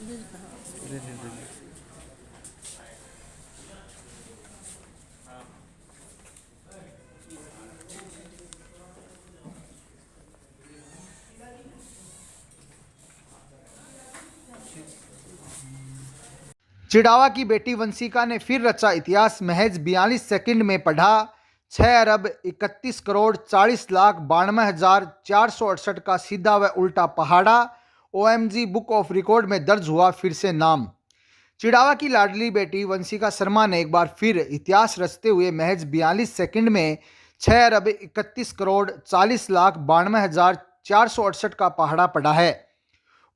दे दे दे दे। चिड़ावा की बेटी वंशिका ने फिर रचा इतिहास। महज 42 सेकंड में पढ़ा 6 अरब 31 करोड़ 40 लाख 92,468 का सीधा व उल्टा पहाड़ा। ओएमजी बुक ऑफ रिकॉर्ड में दर्ज हुआ फिर से नाम। चिड़ावा की लाडली बेटी वंशिका शर्मा ने एक बार फिर इतिहास रचते हुए महज 42 सेकंड में 6 अरब 31 करोड़ 40 लाख 92,468 का पहाड़ा पढ़ा है,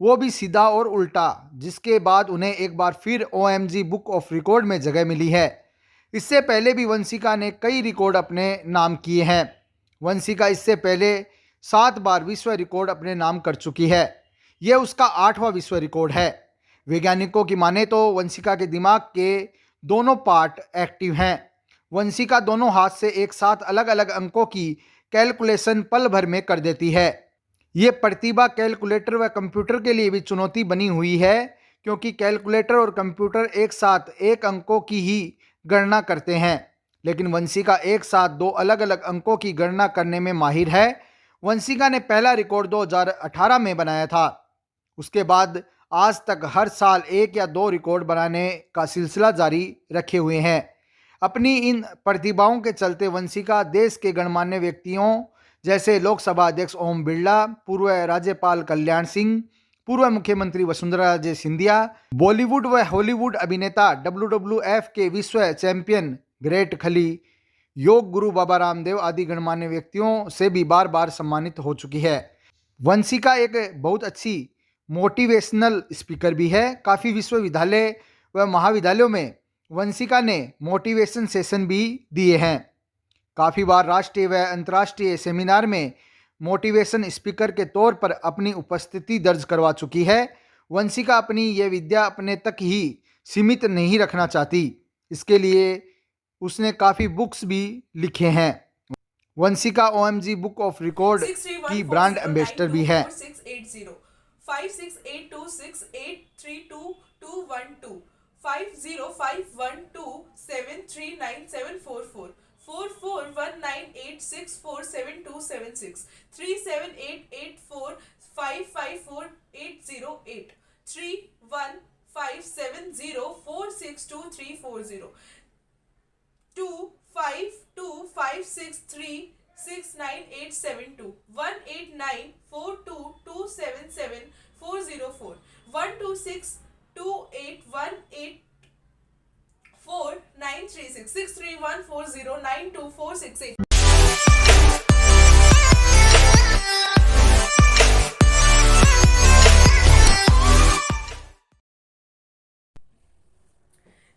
वो भी सीधा और उल्टा, जिसके बाद उन्हें एक बार फिर ओएमजी बुक ऑफ रिकॉर्ड में जगह मिली है। इससे पहले भी वंशिका ने कई रिकॉर्ड अपने नाम किए हैं। वंशिका इससे पहले 7 बार विश्व रिकॉर्ड अपने नाम कर चुकी है। यह उसका 8वां विश्व रिकॉर्ड है। वैज्ञानिकों की माने तो वंशिका के दिमाग के दोनों पार्ट एक्टिव हैं। वंशिका दोनों हाथ से एक साथ अलग अलग अंकों की कैलकुलेशन पल भर में कर देती है। ये प्रतिभा कैलकुलेटर व कंप्यूटर के लिए भी चुनौती बनी हुई है, क्योंकि कैलकुलेटर और कंप्यूटर एक साथ एक अंकों की ही गणना करते हैं, लेकिन वंशिका एक साथ दो अलग अलग अंकों की गणना करने में माहिर है। वंशिका ने पहला रिकॉर्ड 2018 में बनाया था। उसके बाद आज तक हर साल एक या दो रिकॉर्ड बनाने का सिलसिला जारी रखे हुए हैं। अपनी इन प्रतिभाओं के चलते वंशिका देश के गणमान्य व्यक्तियों जैसे लोकसभा अध्यक्ष ओम बिरला, पूर्व राज्यपाल कल्याण सिंह, पूर्व मुख्यमंत्री वसुंधरा राजे सिंधिया, बॉलीवुड व हॉलीवुड अभिनेता, WWF के विश्व चैंपियन ग्रेट खली, योग गुरु बाबा रामदेव आदि गणमान्य व्यक्तियों से भी बार बार सम्मानित हो चुकी है। वंशिका एक बहुत अच्छी मोटिवेशनल स्पीकर भी है। काफ़ी विश्वविद्यालय व महाविद्यालयों में वंशिका ने मोटिवेशन सेशन भी दिए हैं। काफ़ी बार राष्ट्रीय व अंतर्राष्ट्रीय सेमिनार में मोटिवेशन स्पीकर के तौर पर अपनी उपस्थिति दर्ज करवा चुकी है। वंशिका अपनी ये विद्या अपने तक ही सीमित नहीं रखना चाहती, इसके लिए उसने काफ़ी बुक्स भी लिखे हैं। Vanshika OMG book of record की ब्रांड एम्बेसडर भी है। 6314092468314092468।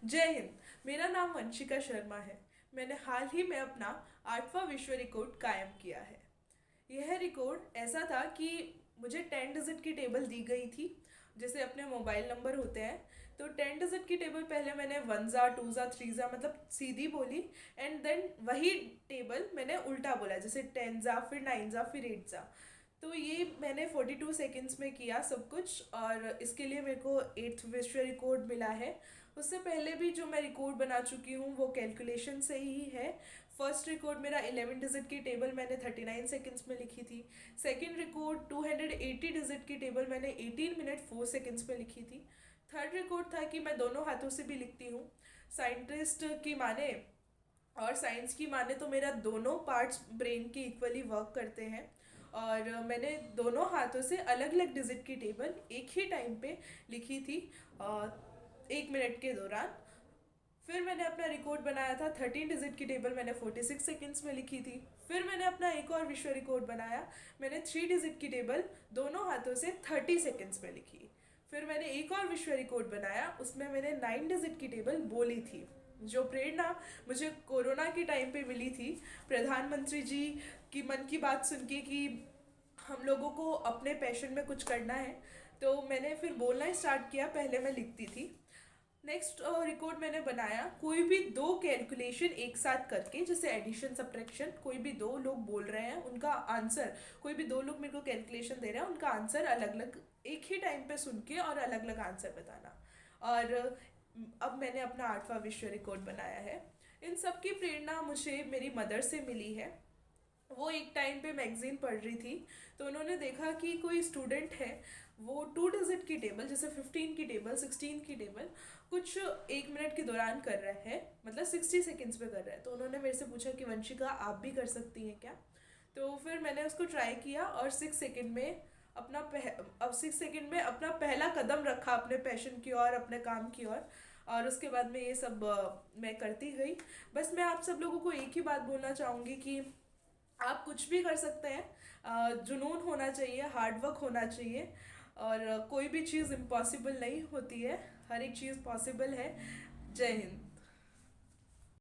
जय हिंद। मेरा नाम वंशिका शर्मा है। मैंने हाल ही में अपना 8वां विश्व रिकॉर्ड कायम किया है। यह रिकॉर्ड ऐसा था कि मुझे 10 डिजिट की टेबल दी गई थी, जैसे अपने मोबाइल नंबर होते हैं, तो 10 डिजिट की टेबल पहले मैंने 1 2 3 मतलब सीधी बोली, एंड देन वही टेबल मैंने उल्टा बोला, जैसे 10 फिर 9 फिर 8। तो ये मैंने 42 सेकेंड्स में किया सब कुछ, और इसके लिए मेरे को 8th विश्व रिकॉर्ड मिला है। उससे पहले भी जो मैं रिकॉर्ड बना चुकी हूँ वो कैलकुलेशन से ही है। फर्स्ट रिकॉर्ड मेरा 11 डिजिट की टेबल मैंने 39 सेकेंड्स में लिखी थी। सेकंड रिकॉर्ड 280 डिजिट की टेबल मैंने 18 मिनट 4 सेकेंड्स में लिखी थी। थर्ड रिकॉर्ड था कि मैं दोनों हाथों से भी लिखती हूँ। साइंटिस्ट की माने और साइंस की माने तो मेरा दोनों पार्ट्स ब्रेन के इक्वली वर्क करते हैं, और मैंने दोनों हाथों से अलग अलग डिजिट की टेबल एक ही टाइम पे लिखी थी 1 मिनट के दौरान। फिर मैंने अपना रिकॉर्ड बनाया था 13 डिजिट की टेबल मैंने 46 सेकेंड्स में लिखी थी। फिर मैंने अपना एक और विश्व रिकॉर्ड बनाया, मैंने 3 डिजिट की टेबल दोनों हाथों से 30 सेकेंड्स में लिखी। फिर मैंने एक और विश्व रिकॉर्ड बनाया, उसमें मैंने 9 डिजिट की टेबल बोली थी। जो प्रेरणा मुझे कोरोना के टाइम पे मिली थी, प्रधानमंत्री जी की मन की बात सुन के कि हम लोगों को अपने पैशन में कुछ करना है, तो मैंने फिर बोलना स्टार्ट किया। पहले मैं लिखती थी। नेक्स्ट रिकॉर्ड मैंने बनाया कोई भी दो कैलकुलेशन एक साथ करके, जैसे एडिशन सब्ट्रैक्शन, कोई भी दो लोग बोल रहे हैं उनका आंसर, कोई भी दो लोग मेरे को कैलकुलेशन दे रहे हैं, उनका आंसर अलग अलग एक ही टाइम पे सुन के और अलग अलग आंसर बताना। और अब मैंने अपना 8वां विश्व रिकॉर्ड बनाया है। इन सब की प्रेरणा मुझे मेरी मदर से मिली है। वो एक टाइम पे मैगजीन पढ़ रही थी, तो उन्होंने देखा कि कोई स्टूडेंट है, वो 2 डिजिट की टेबल, जैसे 15 की टेबल, 16 की टेबल कुछ 1 मिनट के दौरान कर रहा है, मतलब 60 सेकेंड्स पे कर रहा है। तो उन्होंने मेरे से पूछा कि वंशिका आप भी कर सकती हैं क्या? तो फिर मैंने उसको ट्राई किया और 6 सेकेंड में अब 6 सेकेंड में अपना पहला कदम रखा अपने पैशन की ओर, अपने काम की ओर। और उसके बाद में ये सब मैं करती गई। बस मैं आप सब लोगों को एक ही बात बोलना चाहूँगी कि आप कुछ भी कर सकते हैं। जुनून होना चाहिए, हार्ड वर्क होना चाहिए, और कोई भी चीज़ इम्पॉसिबल नहीं होती है, हर एक चीज़ पॉसिबल है। जय हिंद।